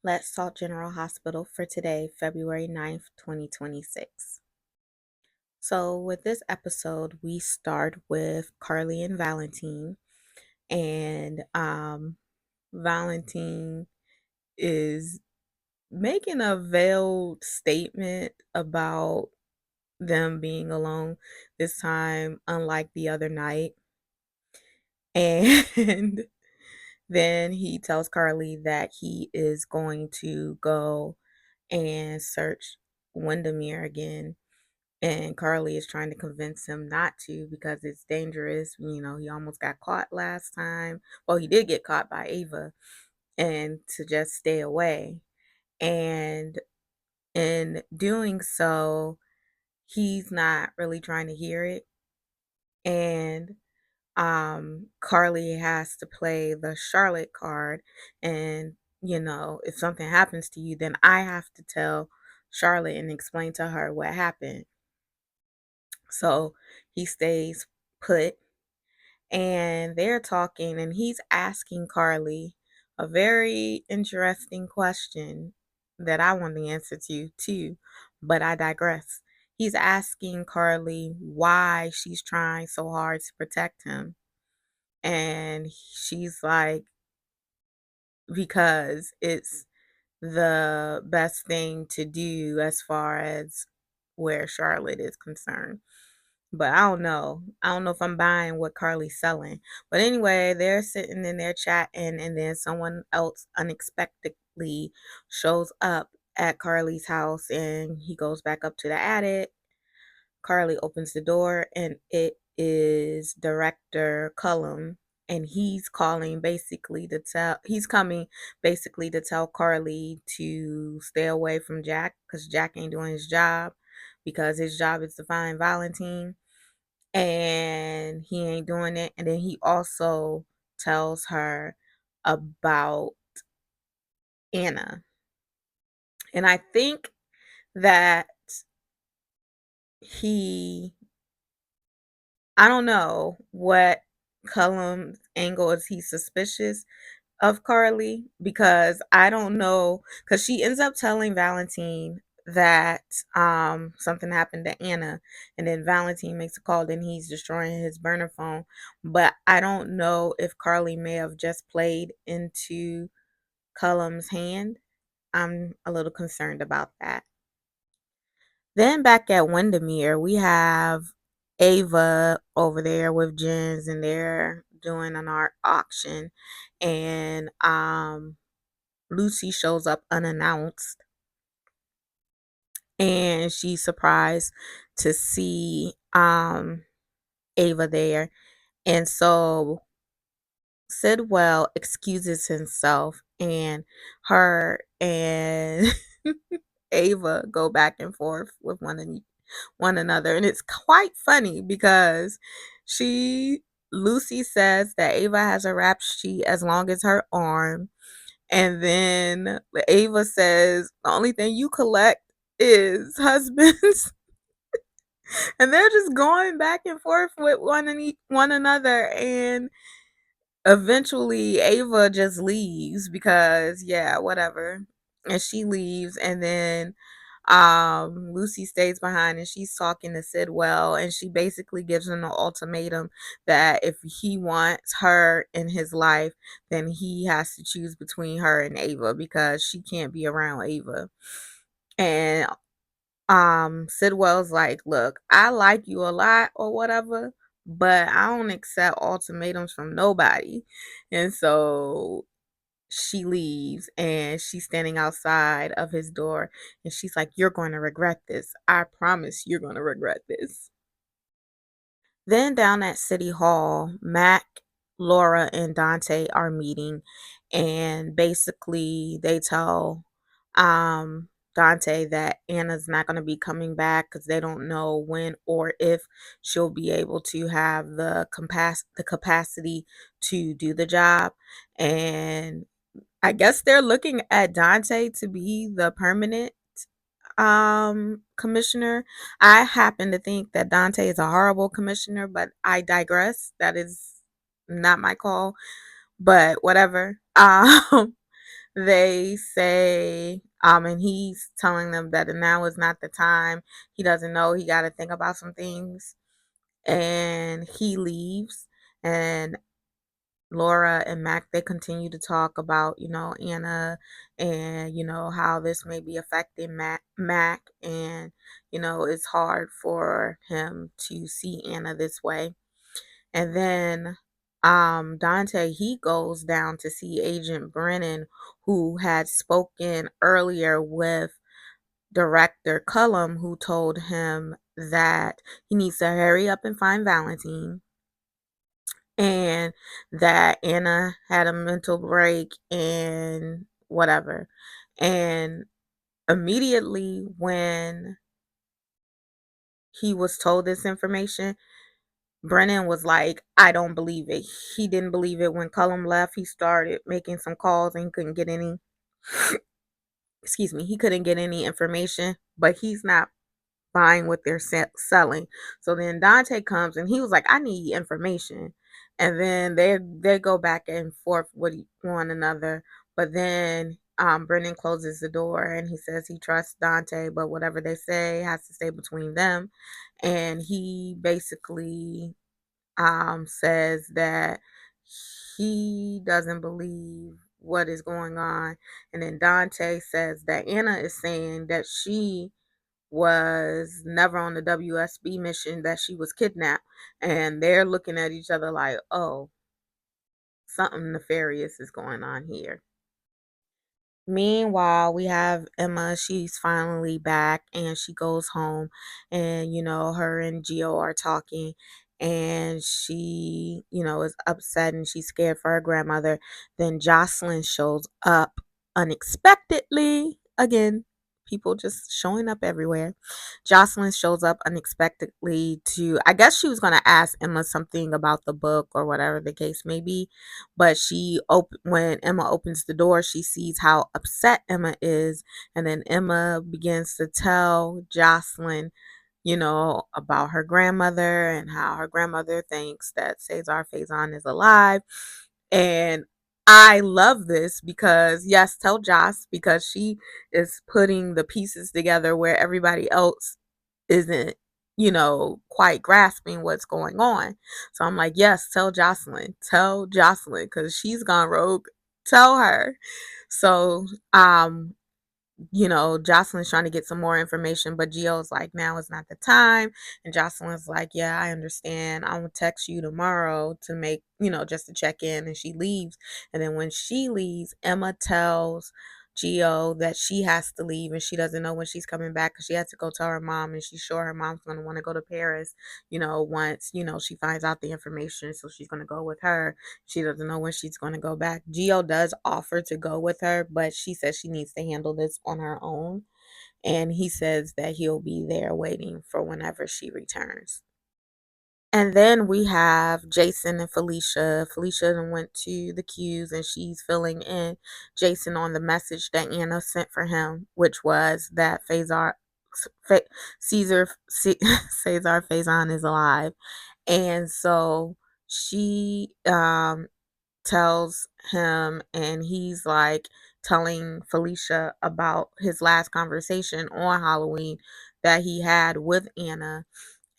Let's Talk General Hospital for today, February 9th, 2026. So, with this episode, we start with Carly and Valentine, and Valentine is making a veiled statement about them being alone this time, unlike the other night. And then he tells Carly that he is going to go and search Windermere again. And Carly is trying to convince him not to because it's dangerous. He almost got caught last time. Well, he did get caught by Ava, and to just stay away. And in doing so, he's not really trying to hear it. And Carly has to play the Charlotte card. And, if something happens to you, then I have to tell Charlotte and explain to her what happened. So he stays put and they're talking, and he's asking Carly a very interesting question that I want the answer to too, but I digress. He's asking Carly why she's trying so hard to protect him. And she's like, because it's the best thing to do as far as where Charlotte is concerned. But I don't know. I don't know if I'm buying what Carly's selling. But anyway, they're sitting in there chatting, and then someone else unexpectedly shows up at Carly's house, and he goes back up to the attic. Carly opens the door, and it is Director Cullum, and he's coming basically to tell Carly to stay away from Jack because Jack ain't doing his job, because his job is to find Valentine and he ain't doing it. And then he also tells her about Anna. And I think that he, I don't know what Cullum's angle is. He's suspicious of Carly because I don't know, because she ends up telling Valentine that something happened to Anna, and then Valentine makes a call, then he's destroying his burner phone. But I don't know if Carly may have just played into Cullum's hand. I'm a little concerned about that. Then back at Windermere, we have Ava over there with Jens, and they're doing an art auction, and Lucy shows up unannounced, and she's surprised to see Ava there. And so Sidwell excuses himself, and her and Ava go back and forth with one another, and it's quite funny because she Lucy says that Ava has a rap sheet as long as her arm. And then Ava says, the only thing you collect is husbands. And they're just going back and forth with one another. And eventually Ava just leaves because, yeah, whatever. And she leaves. And then Lucy stays behind, and she's talking to Sidwell, and she basically gives him an ultimatum that if he wants her in his life, then he has to choose between her and Ava because she can't be around Ava. And Sidwell's like, look, I like you a lot or whatever, but I don't accept ultimatums from nobody. And so she leaves, and she's standing outside of his door, and she's like, you're going to regret this. I promise you're going to regret this. Then down at City Hall, Mac, Laura, and Dante are meeting, and basically they tell Dante that Anna's not going to be coming back because they don't know when or if she'll be able to have the capacity to do the job. And I guess they're looking at Dante to be the permanent commissioner. I happen to think that Dante is a horrible commissioner, but I digress. That is not my call, but whatever. they say, and he's telling them that now is not the time. He doesn't know. He got to think about some things. And he leaves. And Laura and Mac, they continue to talk about, Anna and, how this may be affecting Mac. And, it's hard for him to see Anna this way. And then Dante, he goes down to see Agent Brennan, who had spoken earlier with director Cullum, who told him that he needs to hurry up and find Valentine, and that Anna had a mental break and whatever. And immediately when he was told this information, Brennan was like, I don't believe it. He didn't believe it when Cullum left. He started making some calls and he couldn't get any, excuse me, he couldn't get any information, but he's not buying what they're selling. So then Dante comes and he was like, I need information. And then they go back and forth with one another. But then Brennan closes the door and he says he trusts Dante, but whatever they say has to stay between them. And he basically says that he doesn't believe what is going on. And then Dante says that Anna is saying that she was never on the WSB mission, that she was kidnapped. And they're looking at each other like, oh, something nefarious is going on here. Meanwhile, we have Emma. She's finally back and she goes home, and her and Gio are talking, and she, is upset and she's scared for her grandmother. Then Jocelyn shows up unexpectedly again. People just showing up everywhere. Jocelyn shows up unexpectedly to, I guess she was going to ask Emma something about the book or whatever the case may be, but when Emma opens the door, she sees how upset Emma is, and then Emma begins to tell Jocelyn, about her grandmother and how her grandmother thinks that Cesar Faison is alive. And I love this because, yes, tell Joss, because she is putting the pieces together where everybody else isn't, quite grasping what's going on. So I'm like, yes, tell Jocelyn, because she's gone rogue. Tell her. So, Jocelyn's trying to get some more information, but Gio's like, now is not the time. And Jocelyn's like, yeah, I understand. I will text you tomorrow to make, just to check in. And she leaves. And then when she leaves, Emma tells Gio that she has to leave and she doesn't know when she's coming back because she has to go tell her mom, and she's sure her mom's going to want to go to Paris, once, she finds out the information. So she's going to go with her. She doesn't know when she's going to go back. Gio does offer to go with her, but she says she needs to handle this on her own. And he says that he'll be there waiting for whenever she returns. And then we have Jason and Felicia. Felicia went to the queues and she's filling in Jason on the message that Anna sent for him, which was that Caesar Cesar Faison is alive. And so she tells him, and he's like telling Felicia about his last conversation on Halloween that he had with Anna.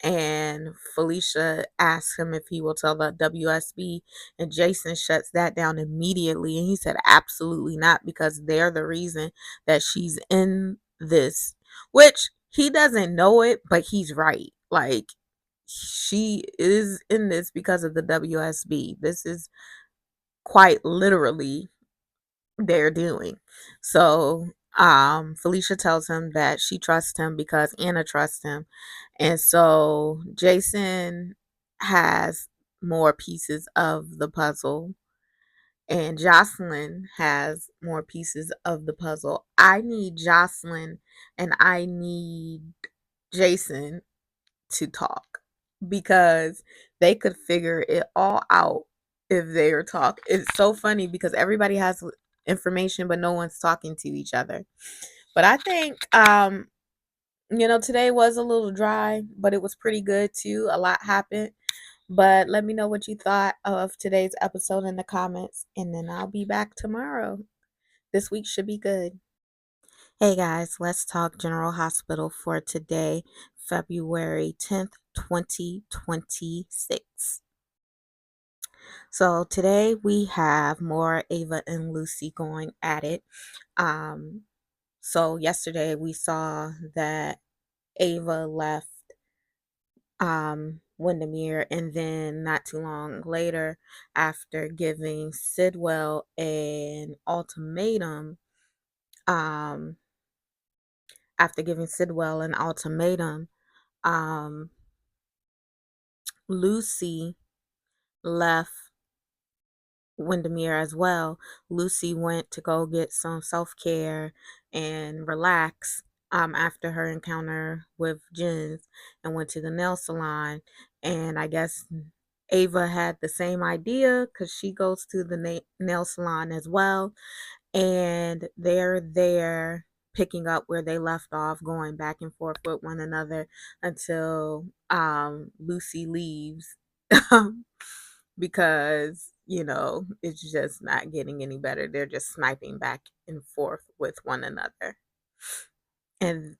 And Felicia asks him if he will tell the WSB, and Jason shuts that down immediately. And he said, absolutely not, because they're the reason that she's in this, which he doesn't know it, but he's right. Like, she is in this because of the WSB. This is quite literally their doing. So Felicia tells him that she trusts him because Anna trusts him. And so Jason has more pieces of the puzzle, and Jocelyn has more pieces of the puzzle. I need Jocelyn and I need Jason to talk, because they could figure it all out if they were talk. It's so funny because everybody has information but no one's talking to each other. But I think today was a little dry, but it was pretty good too. A lot happened. But let me know what you thought of today's episode in the comments, and then I'll be back tomorrow. This week should be good. Hey guys, let's talk General Hospital for today, February 10th, 2026. So today we have more Ava and Lucy going at it. Um, so yesterday we saw that Ava left Windermere, and then not too long later, after giving Sidwell an ultimatum, um, um, Lucy left Windermere as well. Lucy went to go get some self care and relax after her encounter with Jens, and went to the nail salon. And I guess Ava had the same idea because she goes to the nail salon as well. And they're there picking up where they left off, going back and forth with one another until Lucy leaves. Because it's just not getting any better. They're just sniping back and forth with one another. And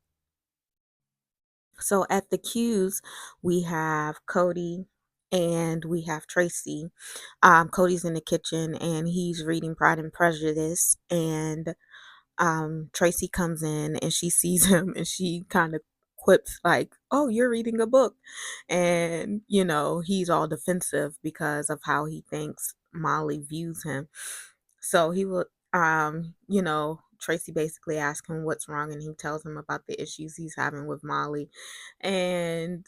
so at the cues, we have Cody and we have Tracy. Cody's in the kitchen and he's reading Pride and Prejudice, and Tracy comes in and she sees him and she kind of quips like, "Oh, you're reading a book." And he's all defensive because of how he thinks Molly views him. So he will Tracy basically asks him what's wrong, and he tells him about the issues he's having with Molly. And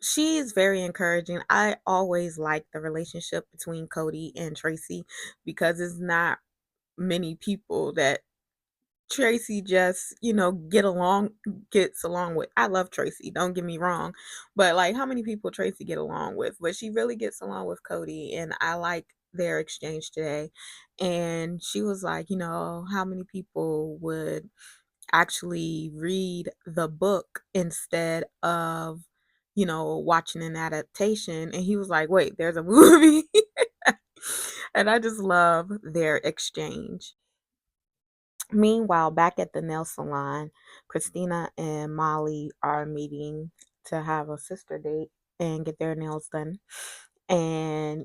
she's very encouraging. I always like the relationship between Cody and Tracy because it's not many people that Tracy just, gets along with. I love Tracy, don't get me wrong. But like, how many people Tracy get along with? But she really gets along with Cody, and I like their exchange today. And she was like, how many people would actually read the book instead of, watching an adaptation? And he was like, wait, there's a movie. And I just love their exchange. Meanwhile, back at the nail salon, Christina and Molly are meeting to have a sister date and get their nails done. And,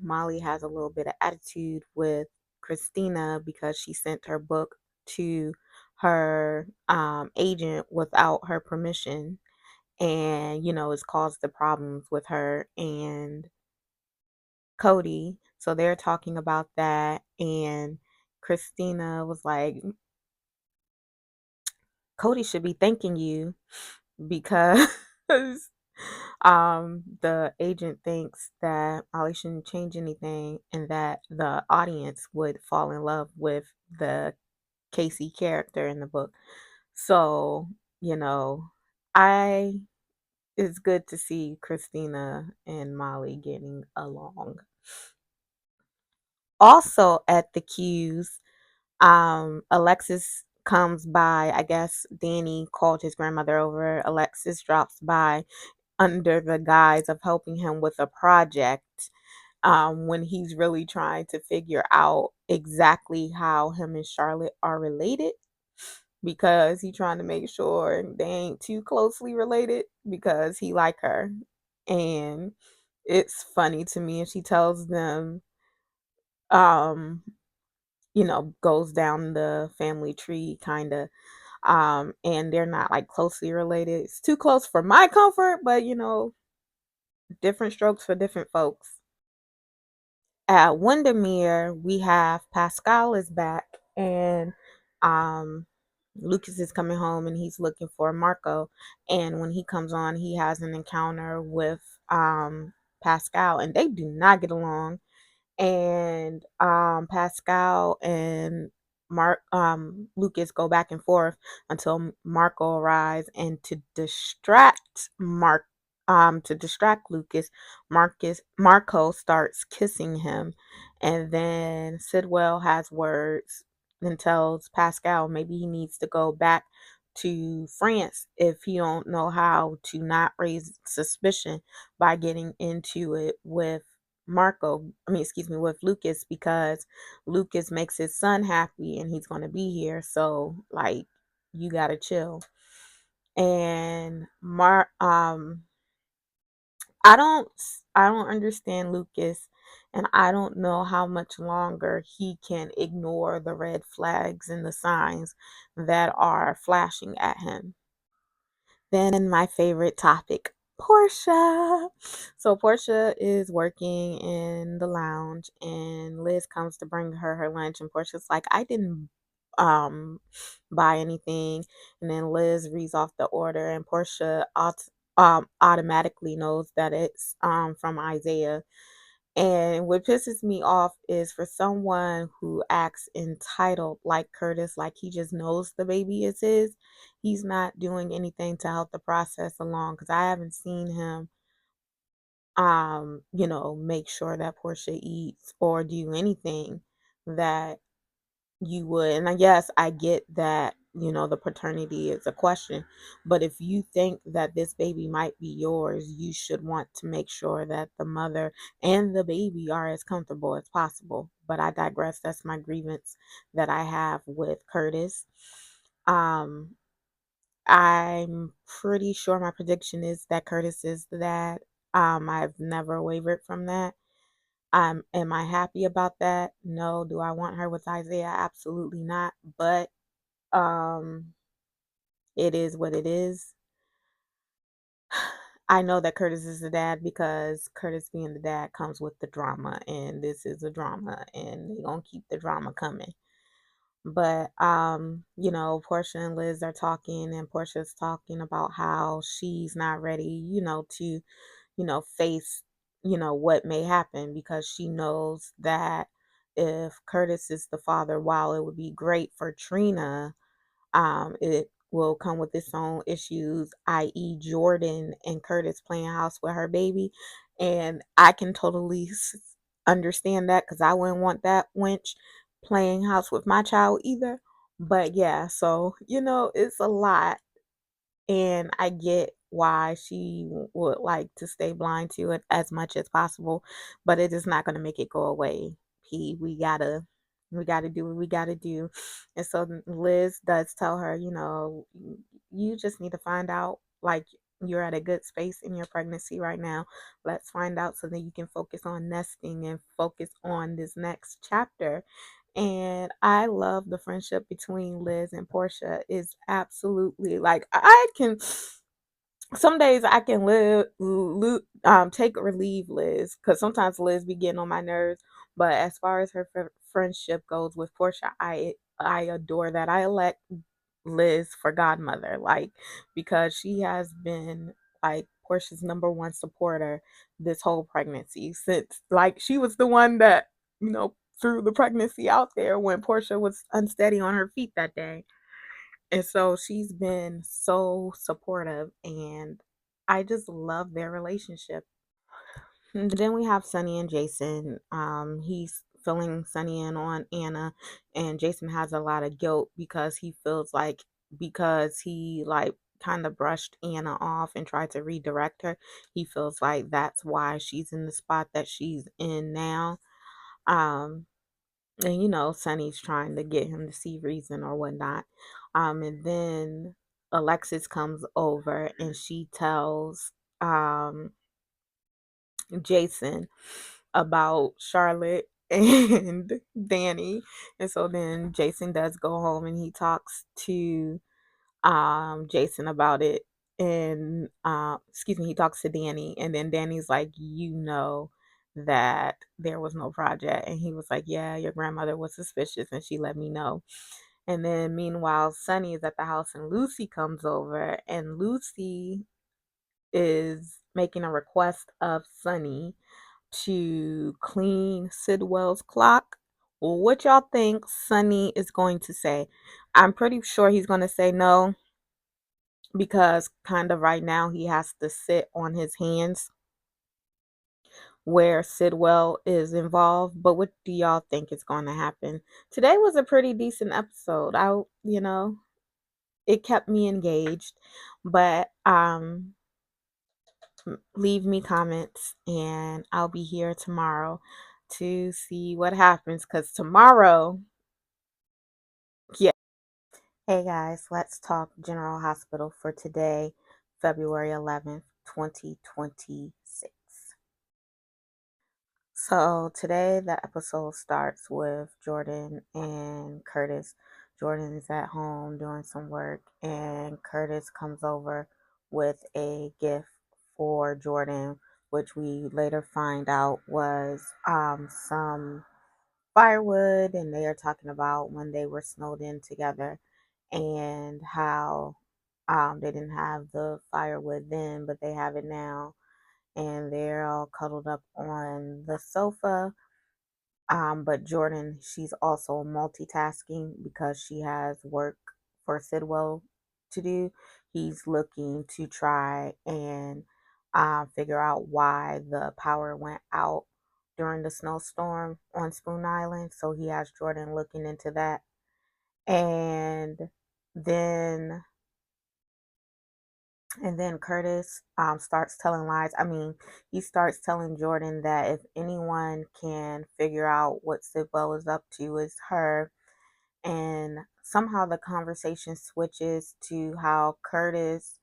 Molly has a little bit of attitude with Christina because she sent her book to her agent without her permission. And, it's caused the problems with her and Cody. So they're talking about that. And Christina was like, Cody should be thanking you because the agent thinks that Ollie shouldn't change anything and that the audience would fall in love with the Casey character in the book. So, you know, I it's good to see Christina and Molly getting along. Also at the cues, Alexis comes by. I guess Danny called his grandmother over. Alexis drops by under the guise of helping him with a project, when he's really trying to figure out exactly how him and Charlotte are related, because he's trying to make sure they ain't too closely related because he like her. And it's funny to me, and she tells them, um goes down the family tree kind of, and they're not like closely related. It's too close for my comfort, but different strokes for different folks. At Windermere, we have Pascal is back, and um Lucas is coming home and he's looking for Marco. And when he comes on, he has an encounter with Pascal, and they do not get along. And Pascal and Lucas go back and forth until Marco arrives, and to distract Lucas, Marco starts kissing him. And then Sidwell has words and tells Pascal maybe he needs to go back to France if he don't know how to not raise suspicion by getting into it with with Lucas, because Lucas makes his son happy and he's going to be here. So like, you got to chill. And I don't understand Lucas, and I don't know how much longer he can ignore the red flags and the signs that are flashing at him. Then my favorite topic, Portia. So Portia is working in the lounge and Liz comes to bring her lunch, and Portia's like, I didn't um buy anything. And then Liz reads off the order and Portia automatically knows that it's from Isaiah. And what pisses me off is for someone who acts entitled like Curtis, like he just knows the baby is his, he's not doing anything to help the process along, because I haven't seen him make sure that Portia eats or do anything that you would. And I guess I get that, the paternity is a question, but if you think that this baby might be yours, you should want to make sure that the mother and the baby are as comfortable as possible. But I digress. That's my grievance that I have with Curtis. Um, I'm pretty sure my prediction is that Curtis is the dad. I've never wavered from that. Am I happy about that? No. Do I want her with Isaiah? Absolutely not. But um, it is what it is. I know that Curtis is the dad because Curtis being the dad comes with the drama, and this is a drama, and they're gonna keep the drama coming. But Portia and Liz are talking, and Portia's talking about how she's not ready, to face, what may happen, because she knows that if Curtis is the father, while it would be great for Trina, it will come with its own issues, i.e., Jordan and Curtis playing house with her baby. And I can totally understand that, because I wouldn't want that wench playing house with my child either. But yeah, so, it's a lot, and I get why she would like to stay blind to it as much as possible, but it is not going to make it go away. We gotta do what we gotta do. And so Liz does tell her, you just need to find out, like, you're at a good space in your pregnancy right now. Let's find out so that you can focus on nesting and focus on this next chapter. And I love the friendship between Liz and Portia. Is absolutely, like, I can, some days I can take or leave Liz, because sometimes Liz be getting on my nerves. But as far as her friendship goes with Portia, I adore that. I elect Liz for godmother, like, because she has been like Portia's number one supporter this whole pregnancy, since, like, she was the one that, threw the pregnancy out there when Portia was unsteady on her feet that day. And so she's been so supportive, and I just love their relationship. And then we have Sunny and Jason. He's filling Sunny in on Anna, and Jason has a lot of guilt because he feels like, because he, like, kind of brushed Anna off and tried to redirect her, he feels like that's why she's in the spot that she's in now. Um, and Sunny's trying to get him to see reason or whatnot. And then Alexis comes over and she tells Jason about Charlotte and Danny. And so then Jason does go home and he talks to Jason about it. And excuse me, he talks to Danny, and then Danny's like, that there was no project. And he was like, yeah, your grandmother was suspicious and she let me know. And then meanwhile, Sunny is at the house and Lucy comes over, and Lucy is making a request of Sunny to clean Sidwell's clock. Well, what y'all think Sunny is going to say? I'm pretty sure he's going to say no, because kind of right now he has to sit on his hands where Sidwell is involved. But what do y'all think is going to happen? Today was a pretty decent episode. It kept me engaged, but leave me comments, and I'll be here tomorrow to see what happens. Because tomorrow, yeah. Hey guys, let's talk General Hospital for today, February 11th, 2026. So today the episode starts with Jordan and Curtis. Jordan is at home doing some work, and Curtis comes over with a gift for Jordan, which we later find out was some firewood. And they are talking about when they were snowed in together and how they didn't have the firewood then, but they have it now, and they're all cuddled up on the sofa. But Jordan, she's also multitasking because she has work for Sidwell to do. He's looking to try and figure out why the power went out during the snowstorm on Spoon Island. So he has Jordan looking into that. And then Curtis starts telling lies. I mean, he starts telling Jordan that if anyone can figure out what Sidwell is up to, is her. And somehow the conversation switches to how Curtis,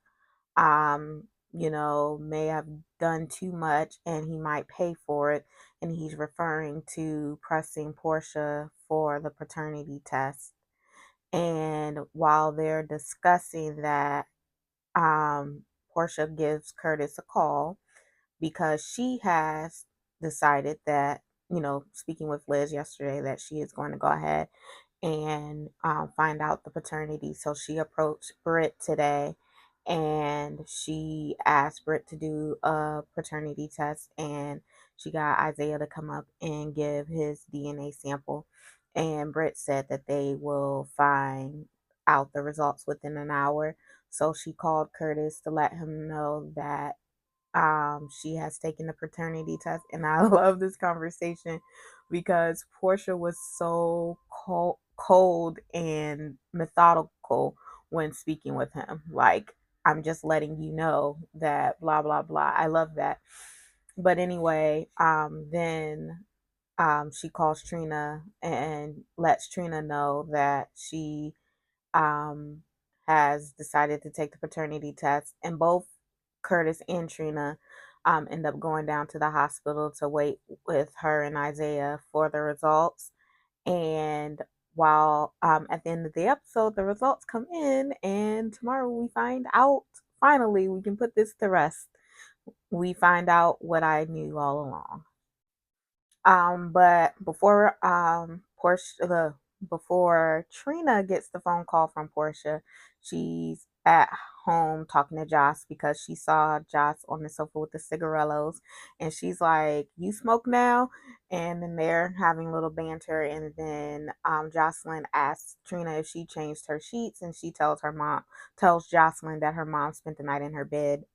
may have done too much and he might pay for it. And he's referring to pressing Portia for the paternity test. And while they're discussing that, Portia gives Curtis a call because she has decided that, speaking with Liz yesterday, that she is going to go ahead and find out the paternity. So she approached Britt today and she asked Britt to do a paternity test, and she got Isaiah to come up and give his DNA sample. And Britt said that they will find out the results within an hour. So she called Curtis to let him know that she has taken the paternity test. And I love this conversation because Portia was so cold and methodical when speaking with him. Like, I'm just letting you know that blah blah blah. I love that. But anyway, then she calls Trina and lets Trina know that she um, has decided to take the paternity test, and both Curtis and Trina end up going down to the hospital to wait with her and Isaiah for the results. And while at the end of the episode, the results come in, and tomorrow we find out. Finally, we can put this to rest. We find out what I knew all along. But before Trina gets the phone call from Portia, she's at home talking to Joss because she saw Joss on the sofa with the cigarillos, and she's like, "You smoke now?" And then they're having a little banter, and then Jocelyn asks Trina if she changed her sheets, and she tells Jocelyn that her mom spent the night in her bed.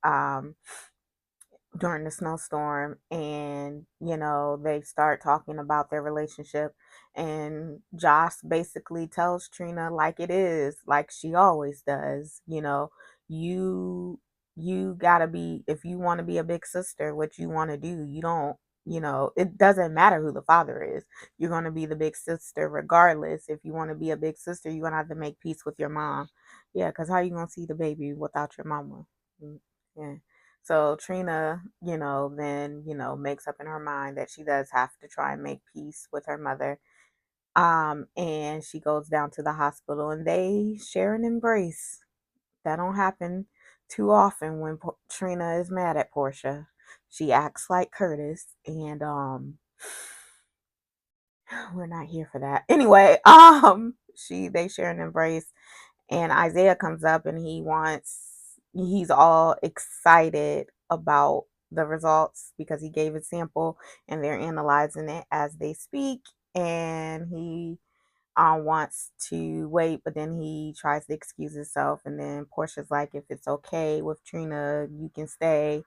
During the snowstorm, and they start talking about their relationship, and Joss basically tells Trina like it is, like she always does. You gotta be, if you want to be a big sister, what you want to do, you don't, it doesn't matter who the father is. You're going to be the big sister regardless. If you want to be a big sister, you're going to have to make peace with your mom. Yeah, because how you going to see the baby without your mama? Yeah. So Trina, then, makes up in her mind that she does have to try and make peace with her mother. And she goes down to the hospital and they share an embrace. That don't happen too often when Trina is mad at Portia. She acts like Curtis, and we're not here for that. Anyway, they share an embrace, and Isaiah comes up and he's all excited about the results because he gave a sample and they're analyzing it as they speak. And he wants to wait, but then he tries to excuse himself. And then Portia's like, if it's okay with Trina, you can stay.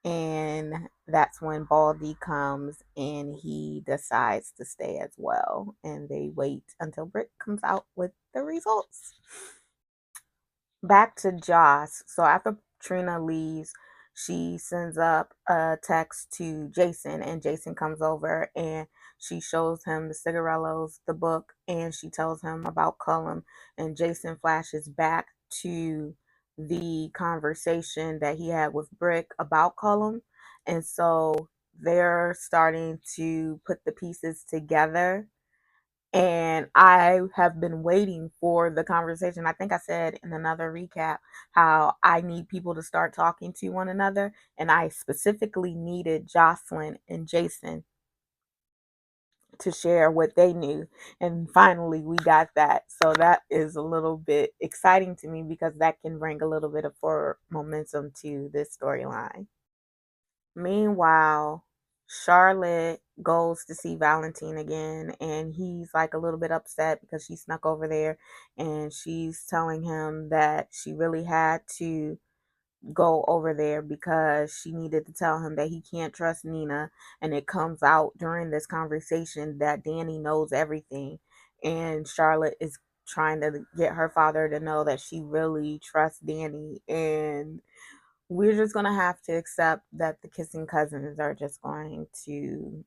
And that's when Baldy comes and he decides to stay as well. And they wait until Britt comes out with the results. Back to Joss. So after Trina leaves, she sends up a text to Jason, and Jason comes over and she shows him the cigarellos, the book, and she tells him about Cullum. And Jason flashes back to the conversation that he had with Brick about Cullum. And so they're starting to put the pieces together, and I have been waiting for the conversation. I think I said in another recap how I need people to start talking to one another. And I specifically needed Jocelyn and Jason to share what they knew. And finally, we got that. So that is a little bit exciting to me because that can bring a little bit of for momentum to this storyline. Meanwhile, Charlotte goes to see Valentine again, and he's like a little bit upset because she snuck over there, and she's telling him that she really had to go over there because she needed to tell him that he can't trust Nina. And it comes out during this conversation that Danny knows everything, and Charlotte is trying to get her father to know that she really trusts Danny. And we're just gonna have to accept that the kissing cousins are just going to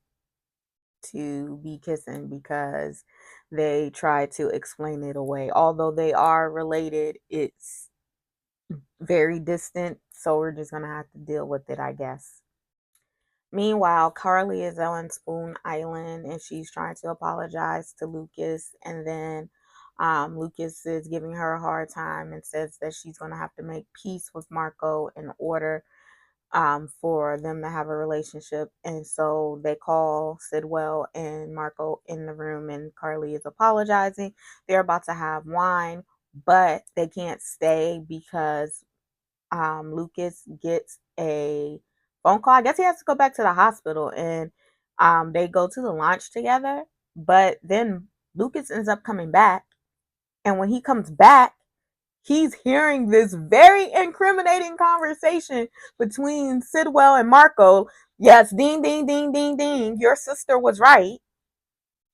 be kissing because they try to explain it away. Although they are related, it's very distant, so we're just gonna have to deal with it, I guess. Meanwhile, Carly is on Spoon Island and she's trying to apologize to Lucas, and then Lucas is giving her a hard time and says that she's going to have to make peace with Marco in order for them to have a relationship. And so they call Sidwell and Marco in the room, and Carly is apologizing. They're about to have wine, but they can't stay because Lucas gets a phone call. I guess he has to go back to the hospital, and they go to the launch together. But then Lucas ends up coming back, and when he comes back, he's hearing this very incriminating conversation between Sidwell and Marco. Yes, ding, ding, ding, ding, ding. Your sister was right.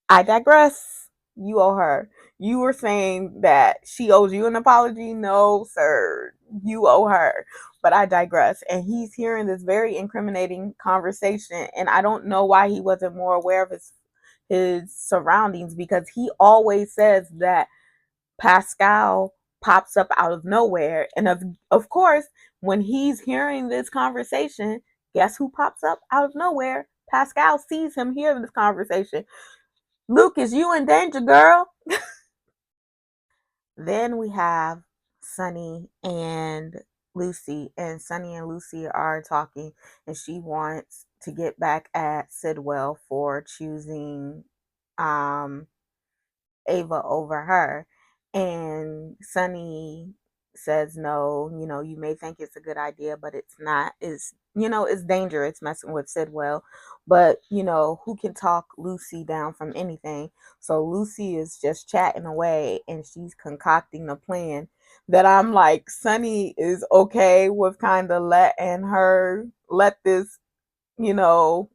I digress. You owe her. You were saying that she owes you an apology. No, sir. You owe her. But I digress. And he's hearing this very incriminating conversation. And I don't know why he wasn't more aware of his surroundings, because he always says that Pascal pops up out of nowhere. And of course, when he's hearing this conversation, guess who pops up out of nowhere? Pascal sees him hear this conversation. Lucas, you in danger, girl. Then we have Sunny and Lucy, and Sunny and Lucy are talking, and she wants to get back at Sidwell for choosing um Ava over her. And Sunny says, no, you may think it's a good idea, but it's not. It's dangerous messing with Sidwell. But, who can talk Lucy down from anything? So Lucy is just chatting away and she's concocting a plan that I'm like, Sunny is okay with kind of letting her let this, you know,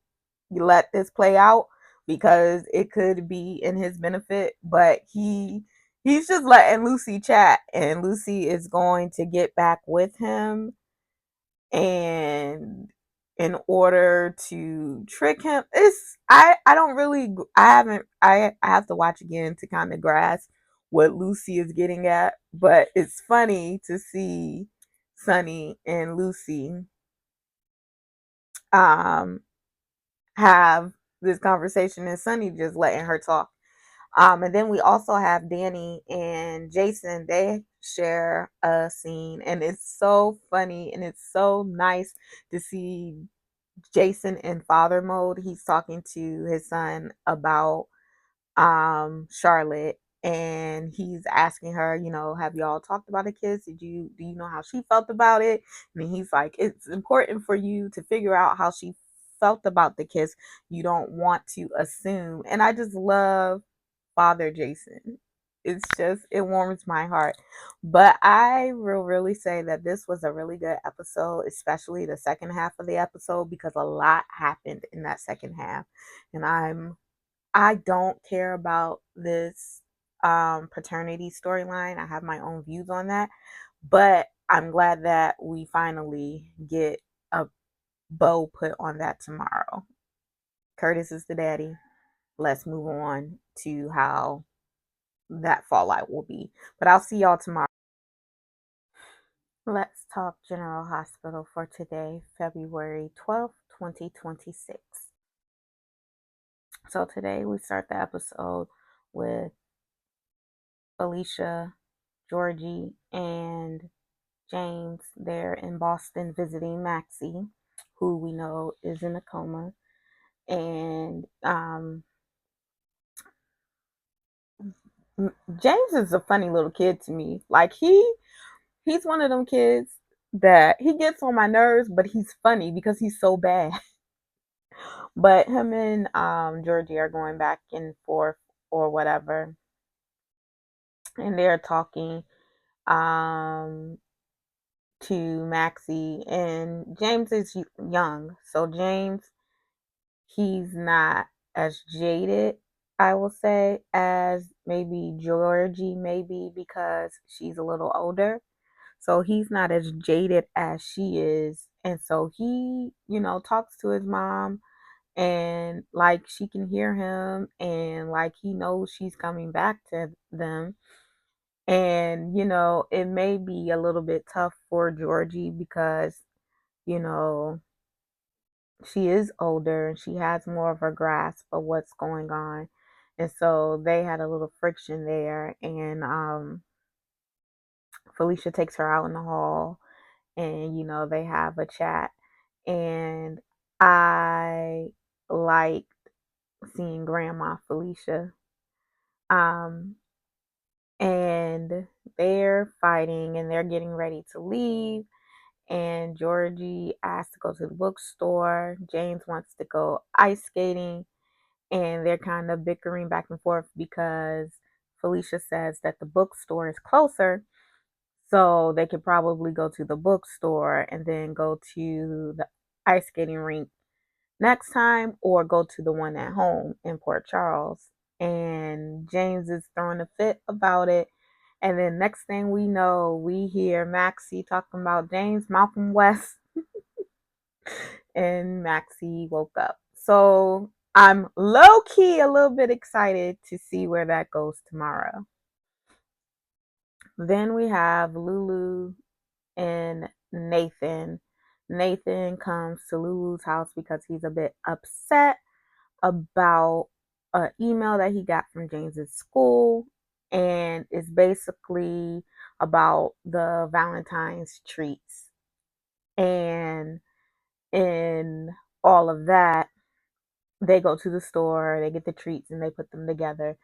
you let this play out because it could be in his benefit. But he's just letting Lucy chat, and Lucy is going to get back with him, and in order to trick him, I don't really, I haven't, I have to watch again to kind of grasp what Lucy is getting at. But it's funny to see Sunny and Lucy um have this conversation, and Sunny just letting her talk. And then we also have Danny and Jason. They share a scene, and it's so funny and it's so nice to see Jason in father mode. He's talking to his son about Charlotte, and he's asking her, have y'all talked about the kids? Do you know how she felt about it? And he's like, it's important for you to figure out how she felt about the kiss. You don't want to assume. And I just love Father Jason. It's just, it warms my heart. But I will really say that this was a really good episode, especially the second half of the episode, because a lot happened in that second half. And I don't care about this paternity storyline. I have my own views on that, but I'm glad that we finally get bow put on that tomorrow. Curtis is the daddy. Let's move on to how that fallout will be. But I'll see y'all tomorrow. Let's talk General Hospital for today, February 12th, 2026. So today we start the episode with Felicia, Georgie, and James. They're in Boston visiting Maxie, who we know is in a coma. And James is a funny little kid to me. Like he's one of them kids that he gets on my nerves, but he's funny because he's so bad. But him and Georgie are going back and forth or whatever, and they're talking um to Maxie, and James is young, so James, he's not as jaded, I will say, as maybe Georgie, maybe because she's a little older. So he's not as jaded as she is. And so he, talks to his mom, and like she can hear him, and like he knows she's coming back to them. And, it may be a little bit tough for Georgie because, you know, she is older and she has more of a grasp of what's going on. And so they had a little friction there. And Felicia takes her out in the hall, and, they have a chat. And I liked seeing Grandma Felicia. Um, and they're fighting and they're getting ready to leave. And Georgie asked to go to the bookstore. James wants to go ice skating. And they're kind of bickering back and forth because Felicia says that the bookstore is closer. So they could probably go to the bookstore and then go to the ice skating rink next time, or go to the one at home in Port Charles. And James is throwing a fit about it. And then next thing we know, we hear Maxie talking about James Malcolm West, and Maxie woke up. So I'm low key a little bit excited to see where that goes tomorrow. Then we have Lulu and Nathan. Nathan comes to Lulu's house because he's a bit upset about an email that he got from James's school, and it's basically about the Valentine's treats. And in all of that, they go to the store, they get the treats, and they put them together.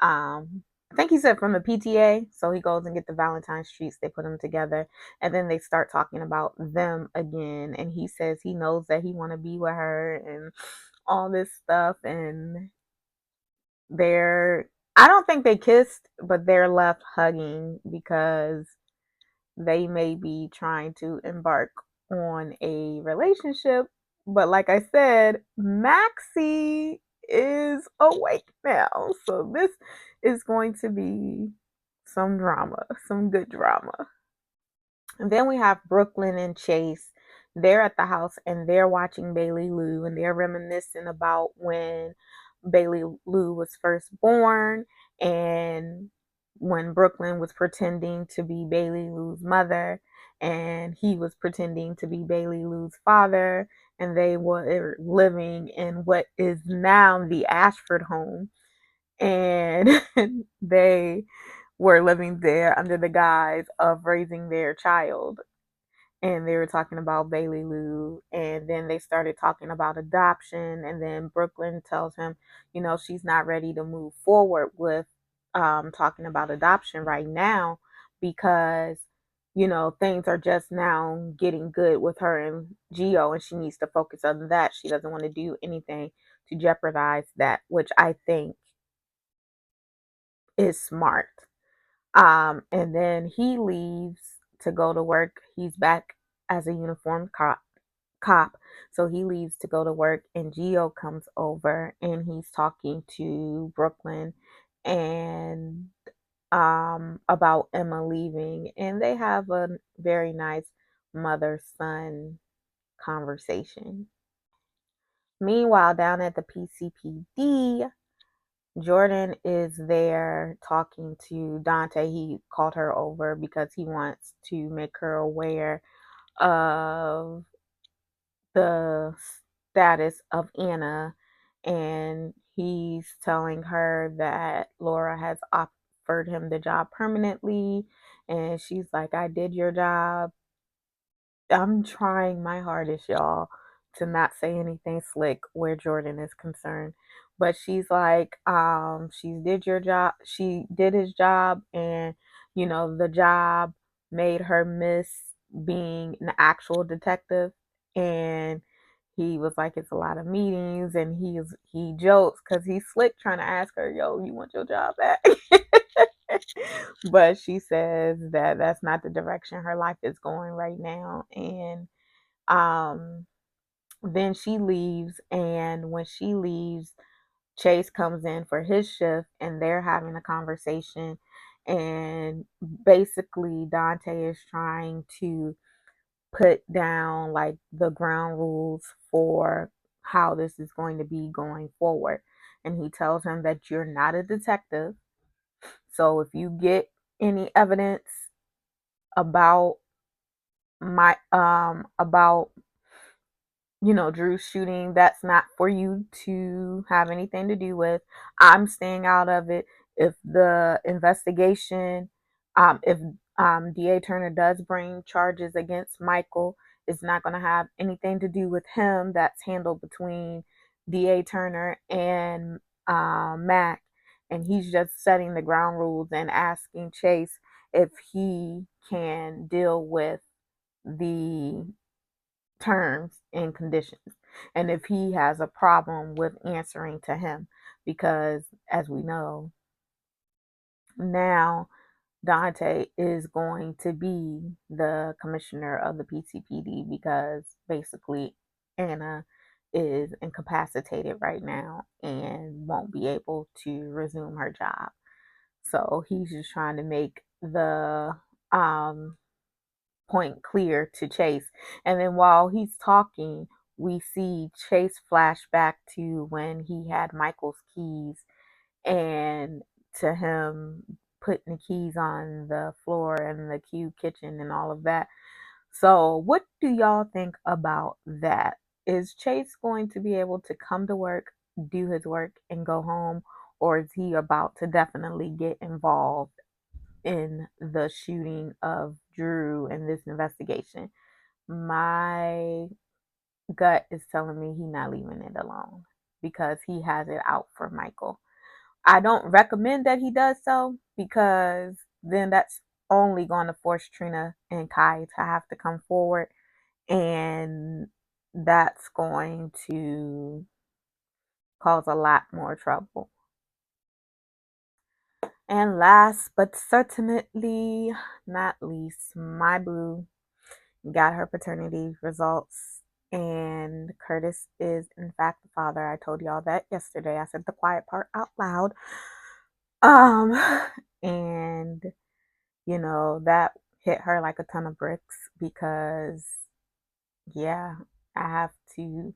I think he said from the PTA, so he goes and get the Valentine's treats, they put them together, and then they start talking about them again. And he says he knows that he want to be with her and all this stuff. And they're, I don't think they kissed, but they're left hugging because they may be trying to embark on a relationship. But like I said, Maxie is awake now. So this is going to be some drama, some good drama. And then we have Brooklyn and Chase. They're at the house and they're watching Bailey Lou, and they're reminiscing about when Bailey Lou was first born, and when Brooklyn was pretending to be Bailey Lou's mother and he was pretending to be Bailey Lou's father, and they were living in what is now the Ashford home. And they were living there under the guise of raising their child. And they were talking about Bailey Lou, and then they started talking about adoption. And then Brooklyn tells him, she's not ready to move forward with talking about adoption right now because things are just now getting good with her and Gio, and she needs to focus on that. She doesn't want to do anything to jeopardize that, which I think is smart. And then he leaves to go to work. He's back as a uniformed cop. So he leaves to go to work, and Gio comes over and he's talking to Brooklyn and about Emma leaving, and they have a very nice mother son conversation. Meanwhile, down at the PCPD, Jordan is there talking to Dante. He called her over because he wants to make her aware of the status of Anna, and he's telling her that Laura has offered him the job permanently, and she's like, I did your job. I'm trying my hardest, y'all, to not say anything slick where Jordan is concerned. But she's like, she did your job, she did his job, and the job made her miss being an actual detective. And he was like, it's a lot of meetings, and he jokes because he's slick trying to ask her, yo, you want your job back? But she says that that's not the direction her life is going right now. And um then she leaves, and when she leaves, Chase comes in for his shift, and they're having a conversation. And basically Dante is trying to put down like the ground rules for how this is going to be going forward. And he tells him that you're not a detective, so if you get any evidence about my about Drew's shooting, that's not for you to have anything to do with. I'm staying out of it. If the investigation, if DA Turner does bring charges against Michael, it's not going to have anything to do with him. That's handled between DA Turner and Mac. And he's just setting the ground rules and asking Chase if he can deal with the terms and conditions, and if he has a problem with answering to him, because as we know now, Dante is going to be the commissioner of the PCPD because basically Anna is incapacitated right now and won't be able to resume her job. So he's just trying to make the point clear to Chase. And then while he's talking, we see Chase flash back to when he had Michael's keys, and to him putting the keys on the floor and the Q kitchen and all of that. So, what do y'all think about that? Is Chase going to be able to come to work, do his work, and go home? Or is he about to definitely get involved in the shooting of Drew in this investigation? My gut is telling me he's not leaving it alone because he has it out for Michael. I don't recommend that he does so, because then that's only going to force Trina and Kai to have to come forward, and that's going to cause a lot more trouble. And last but certainly not least, my boo got her paternity results, and Curtis is in fact the father. I told y'all that yesterday. I said the quiet part out loud. Um and that hit her like a ton of bricks because yeah, I have to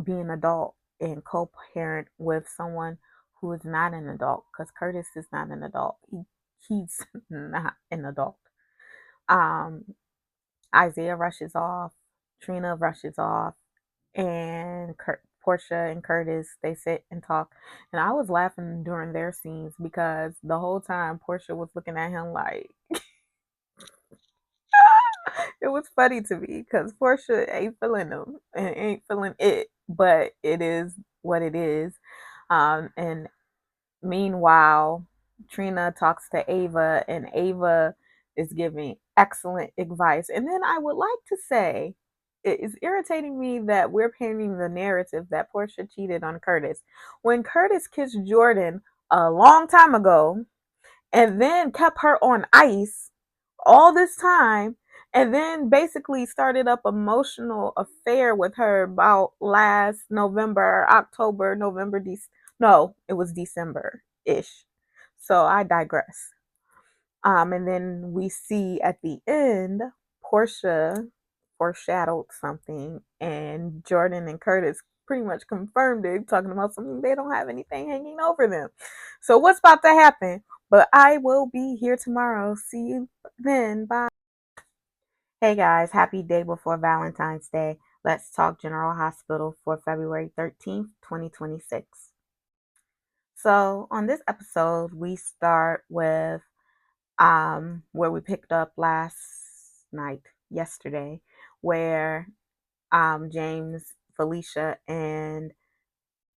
be an adult and co-parent with someone who is not an adult, because Curtis is not an adult. He's not an adult. Um Isaiah rushes off, Trina rushes off, and Portia and Curtis, they sit and talk. And I was laughing during their scenes because the whole time Portia was looking at him like, it was funny to me because Portia ain't feeling them and ain't feeling it, but it is what it is. And meanwhile, Trina talks to Ava, and Ava is giving excellent advice. And then I would like to say, it is irritating me that we're painting the narrative that Portia cheated on Curtis when Curtis kissed Jordan a long time ago and then kept her on ice all this time, and then basically started up emotional affair with her about last November, October, November, no, it was December-ish. So I digress. And then we see at the end Portia foreshadowed something, and Jordan and Curtis pretty much confirmed it, talking about something they don't have anything hanging over them. So what's about to happen? But I will be here tomorrow. See you then. Bye. Hey guys, happy day before Valentine's Day. Let's talk General Hospital for February 13th, 2026. So, on this episode, we start with where we picked up last night, yesterday, where James, Felicia, and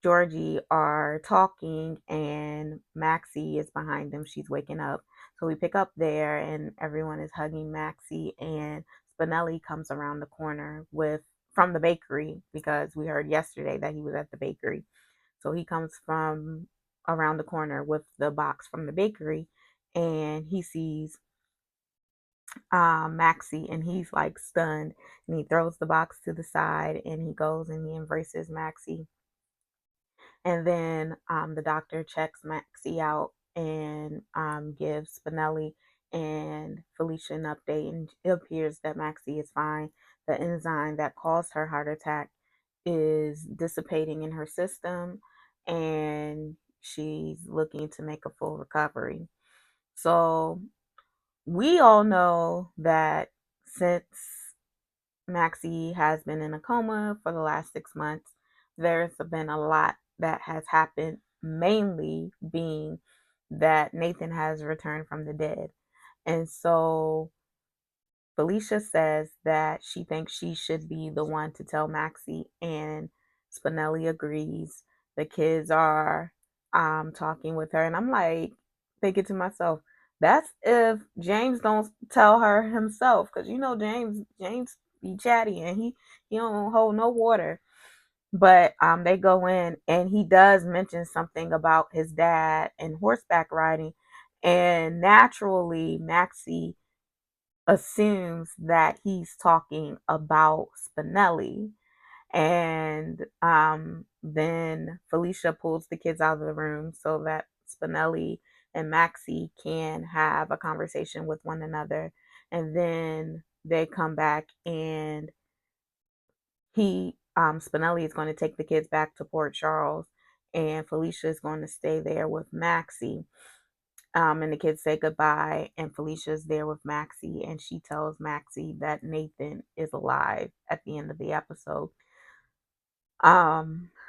Georgie are talking, and Maxie is behind them. She's waking up. So we pick up there, and everyone is hugging Maxie, and Spinelli comes around the corner with from the bakery because we heard yesterday that he was at the bakery. So he comes from around the corner with the box from the bakery, and he sees Maxie, and he's like stunned, and he throws the box to the side, and he goes and he embraces Maxie. And then the doctor checks Maxie out and gives Spinelli and Felicia an update, and it appears that Maxie is fine. The enzyme that caused her heart attack is dissipating in her system, and she's looking to make a full recovery. So we all know that since Maxie has been in a coma for the last 6 months, there's been a lot that has happened, mainly being that Nathan has returned from the dead. And so Felicia says that she thinks she should be the one to tell Maxie, and Spinelli agrees. The kids are talking with her, and I'm like thinking to myself, that's if James don't tell her himself, because you know James be chatty and he don't hold no water. But they go in, and he does mention something about his dad and horseback riding, and naturally Maxie assumes that he's talking about Spinelli. And then Felicia pulls the kids out of the room so that Spinelli and Maxie can have a conversation with one another. And then they come back, and Spinelli is going to take the kids back to Port Charles, and Felicia is going to stay there with Maxie. And the kids say goodbye, and Felicia's there with Maxie, and she tells Maxie that Nathan is alive at the end of the episode.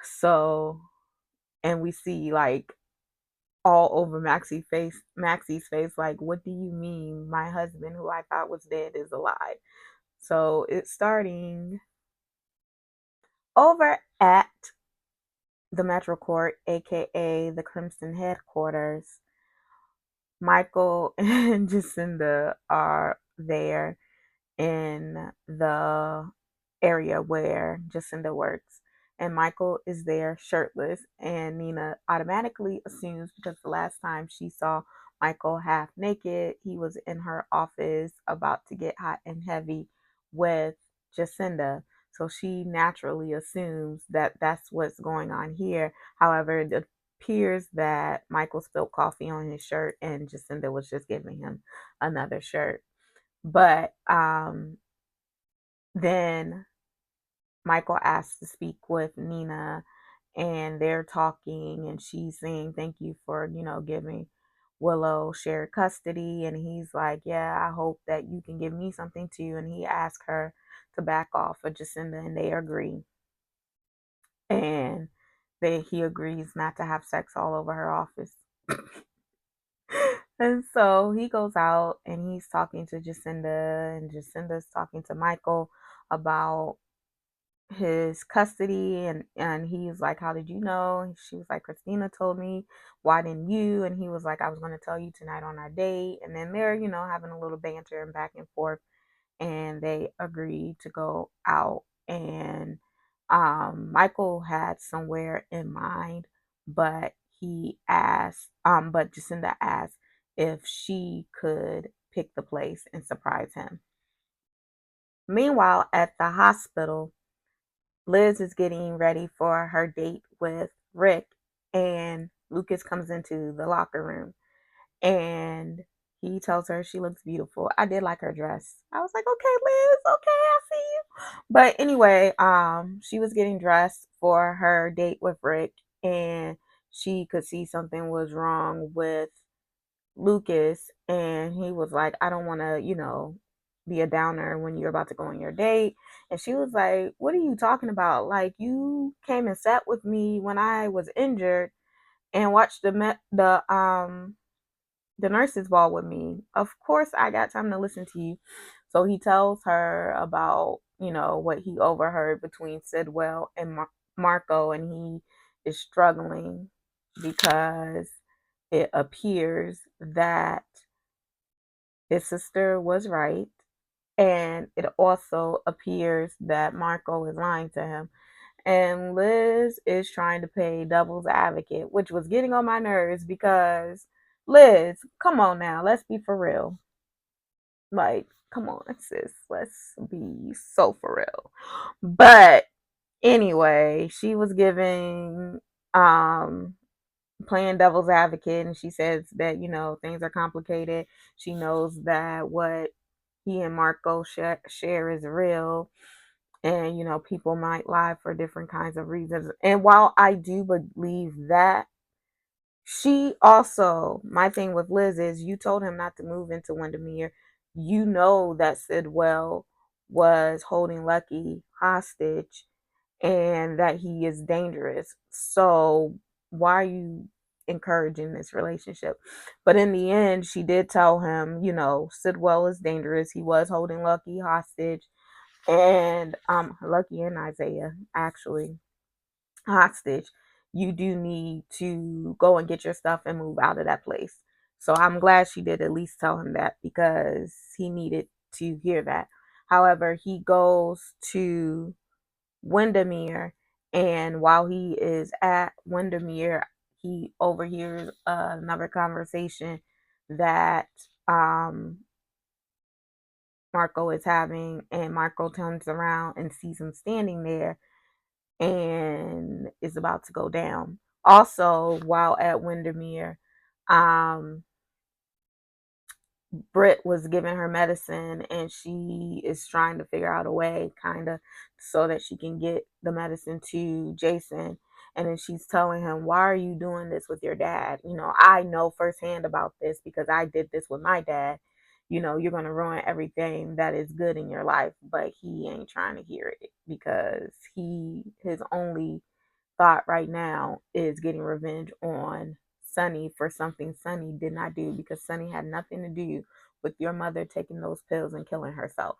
So, and we see like all over Maxie's face, like, what do you mean my husband, who I thought was dead, is alive? So it's starting over at the Metro Court, aka the Crimson headquarters. Michael and Jacinda are there in the area where Jacinda works. And Michael is there shirtless, and Nina automatically assumes, because the last time she saw Michael half naked, he was in her office about to get hot and heavy with Jacinda. So she naturally assumes that that's what's going on here. However, it appears that Michael spilled coffee on his shirt, and Jacinda was just giving him another shirt. But then Michael asks to speak with Nina, and they're talking, and she's saying, thank you for, giving Willow shared custody. And he's like, yeah, I hope that you can give me something too. And he asks her to back off of Jacinda, and they agree. And he agrees not to have sex all over her office. And so he goes out, and he's talking to Jacinda, and Jacinda's talking to Michael about his custody, and he's like, how did you know? And she was like, Christina told me. Why didn't you? And he was like, I was going to tell you tonight on our date. And then they're having a little banter and back and forth, and they agreed to go out. And Michael had somewhere in mind, but Jacinda asked if she could pick the place and surprise him. Meanwhile, at the hospital, Liz is getting ready for her date with Rick, and Lucas comes into the locker room, and he tells her she looks beautiful. I did like her dress. I was like, okay, Liz, okay, I see you. But anyway, she was getting dressed for her date with Rick, and she could see something was wrong with Lucas, and he was like, I don't want to, be a downer when you're about to go on your date. And she was like, what are you talking about? Like, you came and sat with me when I was injured and watched the nurses ball with me. Of course, I got time to listen to you. So he tells her about, what he overheard between Sidwell and Marco, and he is struggling because it appears that his sister was right, and it also appears that Marco is lying to him. And Liz is trying to play devil's advocate, which was getting on my nerves because Liz, come on now, let's be for real. Like, come on, sis, let's be so for real. But anyway, she was giving playing devil's advocate, and she says that things are complicated. She knows that what he and Marco share is real, and people might lie for different kinds of reasons. And while I do believe that, she also, my thing with Liz is, you told him not to move into Windermere. You know that Sidwell was holding Lucky hostage and that he is dangerous. So why are you encouraging this relationship? But in the end, she did tell him, Sidwell is dangerous. He was holding Lucky hostage, and Lucky and Isaiah actually hostage. You do need to go and get your stuff and move out of that place. So I'm glad she did at least tell him that, because he needed to hear that. However, he goes to Windermere, and while he is at Windermere, he overhears another conversation that Marco is having, and Marco turns around and sees him standing there and is about to go down. Also, while at Windermere, um, Britt was giving her medicine, and she is trying to figure out a way, kind of, so that she can get the medicine to Jason. And then she's telling him, why are you doing this with your dad? I know firsthand about this because I did this with my dad. You're going to ruin everything that is good in your life. But he ain't trying to hear it, because his only thought right now is getting revenge on Sonny for something Sonny did not do, because Sonny had nothing to do with your mother taking those pills and killing herself.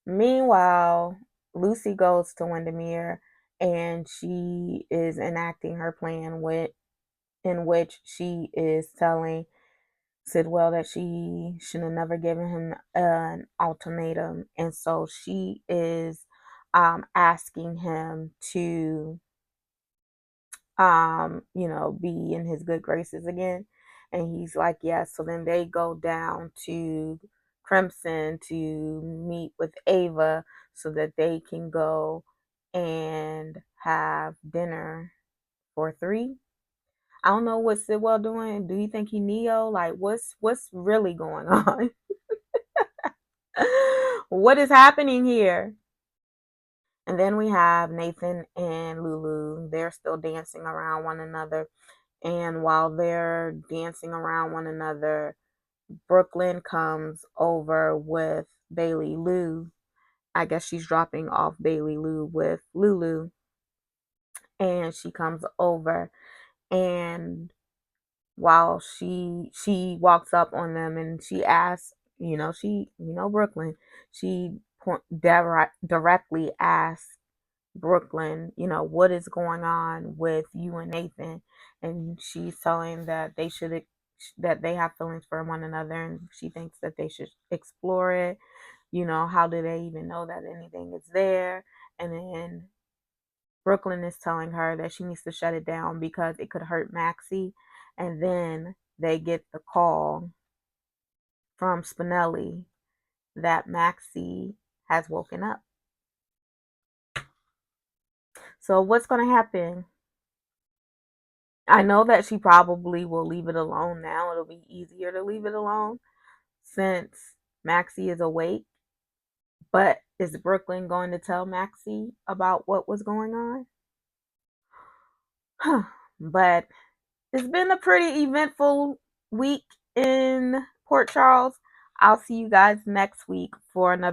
Meanwhile, Lucy goes to Windermere, and she is enacting her plan in which she is telling Sidwell that she should have never given him an ultimatum. And so she is asking him to be in his good graces again. And he's like, yes. So then they go down to Crimson to meet with Ava so that they can go and have dinner for three. I don't know what Sidwell doing. Do you think he Neo? Like, what's really going on? What is happening here? And then we have Nathan and Lulu. They're still dancing around one another. And while they're dancing around one another, Brooklyn comes over with Bailey Lou. I guess she's dropping off Bailey Lou with Lulu. And she comes over, and while she walks up on them, and she asks, Brooklyn, she directly asks Brooklyn, what is going on with you and Nathan? And she's telling that they have feelings for one another, and she thinks that they should explore it. How do they even know that anything is there? And then Brooklyn is telling her that she needs to shut it down because it could hurt Maxie. And then they get the call from Spinelli that Maxie has woken up. So what's going to happen? I know that she probably will leave it alone now. It'll be easier to leave it alone since Maxie is awake. But is Brooklyn going to tell Maxie about what was going on? But it's been a pretty eventful week in Port Charles. I'll see you guys next week for another